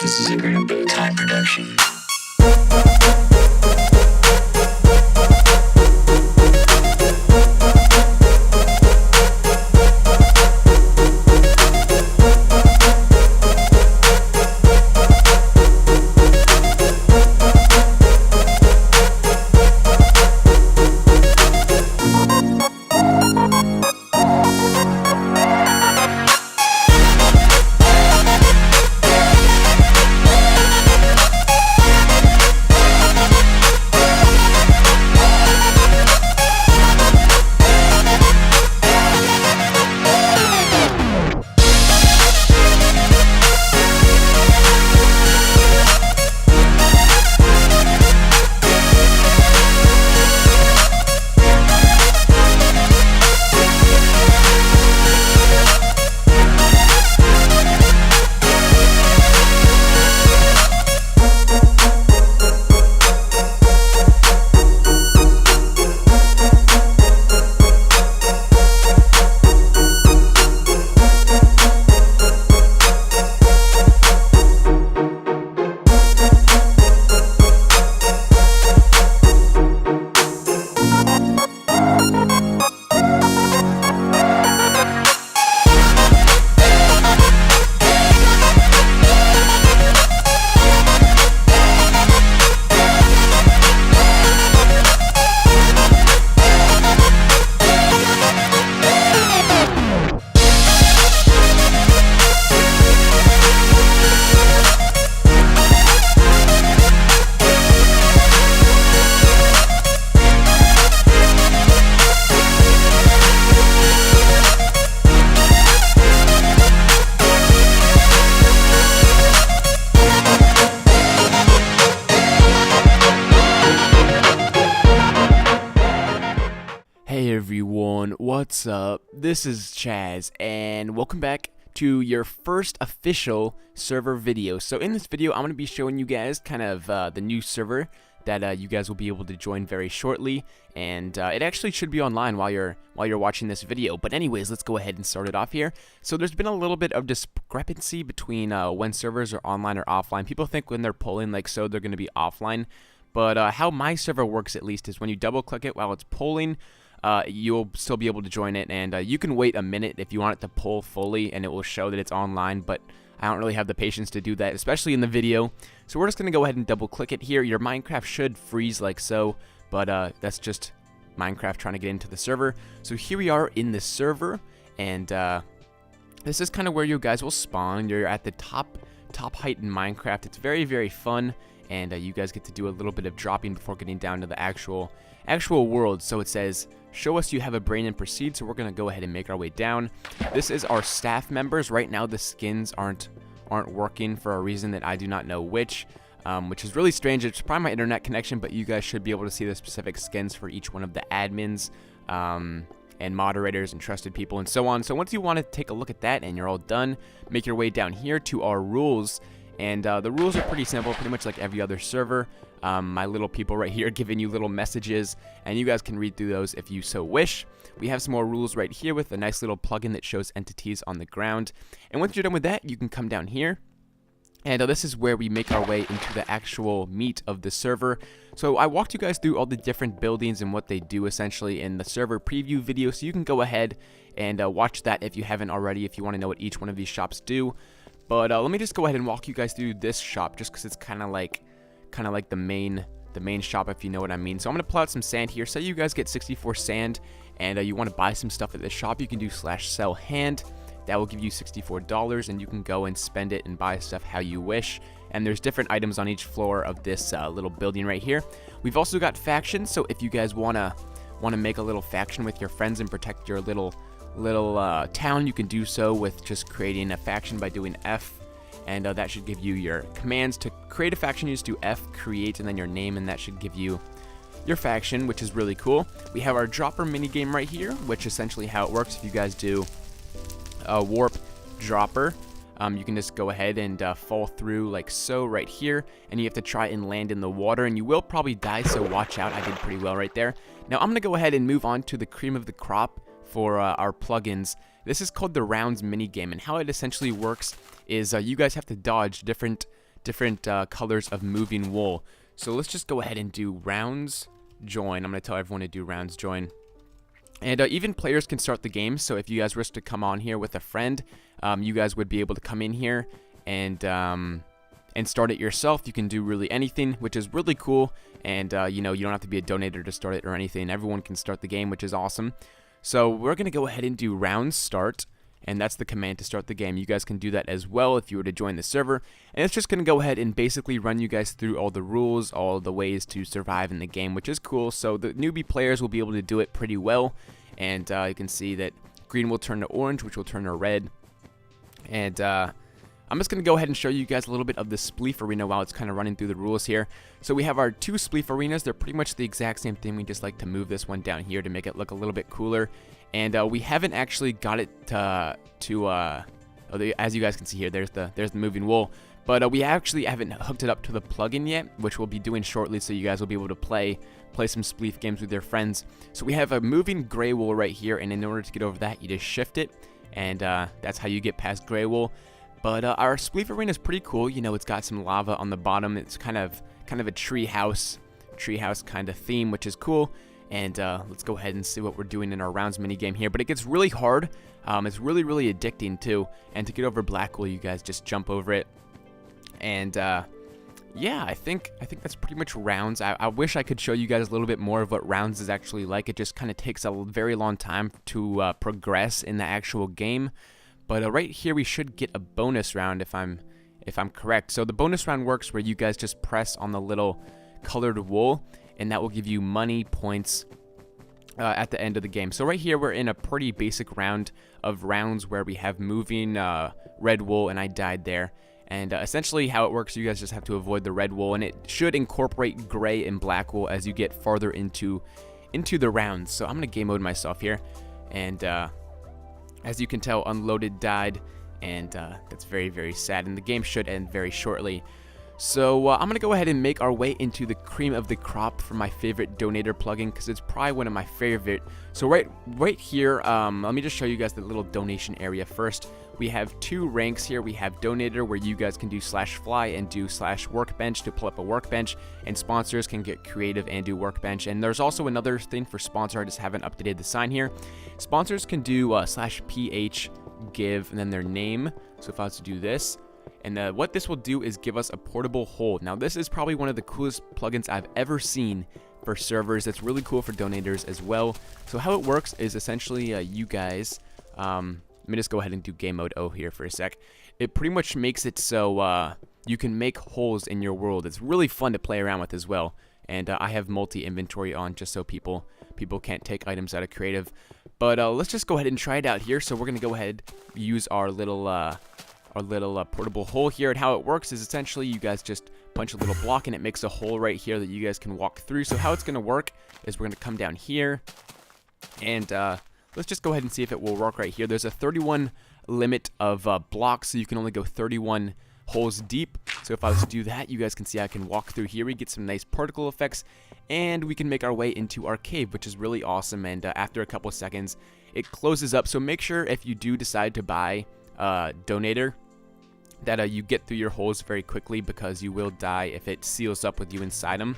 This is a great bit of time production. Hey everyone, what's up? This is Chaz, and welcome back to your first official server video. So in this video, I'm going to be showing you guys kind of the new server that you guys will be able to join very shortly, and it actually should be online while you're watching this video. But anyways, let's go ahead and start it off here. So there's been a little bit of discrepancy between when servers are online or offline. People think when they're polling like so they're going to be offline, but how my server works at least is when you double click it while it's polling, you'll still be able to join it, and you can wait a minute if you want it to pull fully and it will show that it's online, but I don't really have the patience to do that, especially in the video. So we're just going to go ahead and double click it here. Your Minecraft should freeze like so, but that's just Minecraft trying to get into the server. So here we are in the server, and this is kind of where you guys will spawn. You're at the top height in Minecraft. It's very, very fun, and you guys get to do a little bit of dropping before getting down to the actual world. So it says, show us you have a brain and proceed. So we're going to go ahead and make our way down. This is our staff members. Right now the skins aren't working for a reason that I do not know which is really strange. It's probably my internet connection, but you guys should be able to see the specific skins for each one of the admins and moderators and trusted people and so on. So once you want to take a look at that and you're all done, make your way down here to our rules. And the rules are pretty simple, pretty much like every other server. My little people right here giving you little messages, and you guys can read through those if you so wish. We have some more rules right here with a nice little plugin that shows entities on the ground. And once you're done with that, you can come down here. And this is where we make our way into the actual meat of the server. So I walked you guys through all the different buildings and what they do essentially in the server preview video. So you can go ahead and watch that if you haven't already, if you want to know what each one of these shops do. But let me just go ahead and walk you guys through this shop, just because it's kind of like the main shop, if you know what I mean. So I'm gonna pull out some sand here. Say you guys get 64 sand, and you want to buy some stuff at this shop. You can do /sell hand. That will give you $64, and you can go and spend it and buy stuff how you wish. And there's different items on each floor of this little building right here. We've also got factions. So if you guys wanna make a little faction with your friends and protect your little town, you can do so with just creating a faction by doing F, and that should give you your commands to create a faction. You just do F, create, and then your name, and that should give you your faction, which is really cool. We have our dropper minigame right here, which essentially how it works. If you guys do a warp dropper, you can just go ahead and fall through like so right here, and you have to try and land in the water, and you will probably die, so watch out. I did pretty well right there. Now I'm gonna go ahead and move on to the cream of the crop for our plugins. This is called the rounds minigame, and how it essentially works is you guys have to dodge different colors of moving wool. So let's just go ahead and do rounds join. I'm going to tell everyone to do rounds join. And even players can start the game, so if you guys wish to come on here with a friend, you guys would be able to come in here and start it yourself. You can do really anything, which is really cool, and you know, you don't have to be a donator to start it or anything. Everyone can start the game, which is awesome. So we're going to go ahead and do round start, and that's the command to start the game. You guys can do that as well if you were to join the server, and it's just going to go ahead and basically run you guys through all the rules, all the ways to survive in the game, which is cool. So the newbie players will be able to do it pretty well, and you can see that green will turn to orange, which will turn to red, and I'm just going to go ahead and show you guys a little bit of the Spleef Arena while it's kind of running through the rules here. So we have our two Spleef Arenas. They're pretty much the exact same thing. We just like to move this one down here to make it look a little bit cooler. And we haven't actually got it as you guys can see here, there's the moving wool. But we actually haven't hooked it up to the plugin yet, which we'll be doing shortly, so you guys will be able to play some Spleef games with your friends. So we have a moving gray wool right here, and in order to get over that, you just shift it, and that's how you get past gray wool. But our Spleef Arena is pretty cool. You know, it's got some lava on the bottom. It's kind of a tree house kind of theme, which is cool. And let's go ahead and see what we're doing in our rounds mini game here. But it gets really hard. It's really, really addicting too. And to get over black wool, you guys just jump over it. And yeah, I think that's pretty much rounds. I wish I could show you guys a little bit more of what rounds is actually like. It just kind of takes a very long time to progress in the actual game. But right here, we should get a bonus round if I'm correct. So the bonus round works where you guys just press on the little colored wool, and that will give you money points at the end of the game. So right here, we're in a pretty basic round of rounds where we have moving red wool, and I died there. And essentially how it works, you guys just have to avoid the red wool, and it should incorporate gray and black wool as you get farther into the rounds. So I'm going to game mode myself here, and as you can tell, Unloaded died, and that's very, very sad, and the game should end very shortly. So I'm going to go ahead and make our way into the cream of the crop for my favorite donator plugin, because it's probably one of my favorite. So right here, let me just show you guys the little donation area first. We have two ranks here. We have donator, where you guys can do /fly and do /workbench to pull up a workbench, and sponsors can get creative and do workbench. And there's also another thing for sponsor. I just haven't updated the sign here. Sponsors can do /ph give and then their name. So if I was to do this, and what this will do is give us a portable hole. Now this is probably one of the coolest plugins I've ever seen for servers. It's really cool for donators as well. So how it works is essentially you guys, let me just go ahead and do game mode O here for a sec. It pretty much makes it so you can make holes in your world. It's really fun to play around with as well. And I have multi-inventory on just so people can't take items out of creative. But let's just go ahead and try it out here. So we're going to go ahead, use our little portable hole here. And how it works is essentially you guys just punch a little block and it makes a hole right here that you guys can walk through. So how it's going to work is we're going to come down here, and let's just go ahead and see if it will work right here. There's a 31 limit of blocks, so you can only go 31 holes deep. So if I was to do that, you guys can see I can walk through here. We get some nice particle effects, and we can make our way into our cave, which is really awesome. And after a couple of seconds, it closes up. So make sure if you do decide to buy donator that you get through your holes very quickly, because you will die if it seals up with you inside them.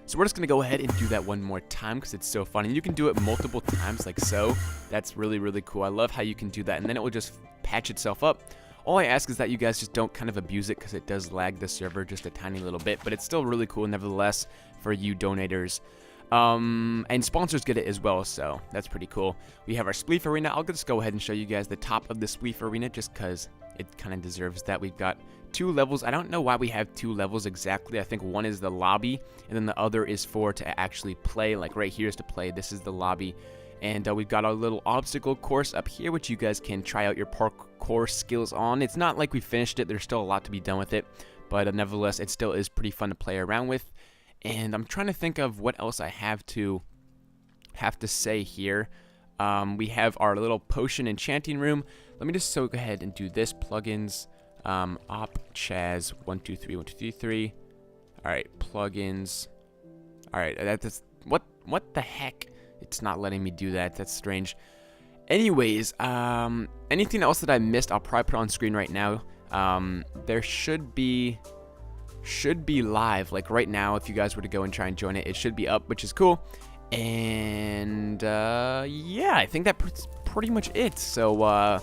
So we're just going to go ahead and do that one more time because it's so fun. And you can do it multiple times like so. That's really, really cool. I love how you can do that. And then it will just patch itself up. All I ask is that you guys just don't kind of abuse it, because it does lag the server just a tiny little bit. But it's still really cool nevertheless for you donators. And sponsors get it as well, so that's pretty cool. We have our Spleef Arena. I'll just go ahead and show you guys the top of the Spleef Arena just because it kind of deserves that. We've got 2 levels. I don't know why we have 2 levels exactly. I think one is the lobby, and then the other is to actually play. Like right here is to play. This is the lobby. And we've got our little obstacle course up here, which you guys can try out your parkour skills on. It's not like we finished it. There's still a lot to be done with it, but nevertheless, it still is pretty fun to play around with. And I'm trying to think of what else I have to say here. We have our little potion enchanting room. Let me just go ahead and do this. Plugins, op Chaz 123 All right, plugins. All right, that's what the heck? It's not letting me do that. That's strange. Anyways, anything else that I missed, I'll probably put on screen right now. There should be live, like right now. If you guys were to go and try and join it, it should be up, which is cool. And yeah, I think that's pretty much it. So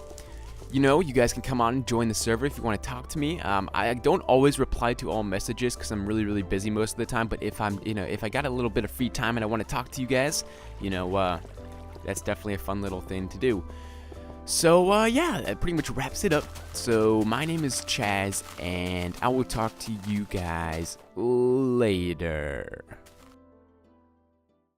you know, you guys can come on and join the server if you want to talk to me. I don't always reply to all messages because I'm really busy most of the time. But if I'm, if I got a little bit of free time and I want to talk to you guys, that's definitely a fun little thing to do. So yeah, that pretty much wraps it up. So my name is Chaz, and I will talk to you guys later.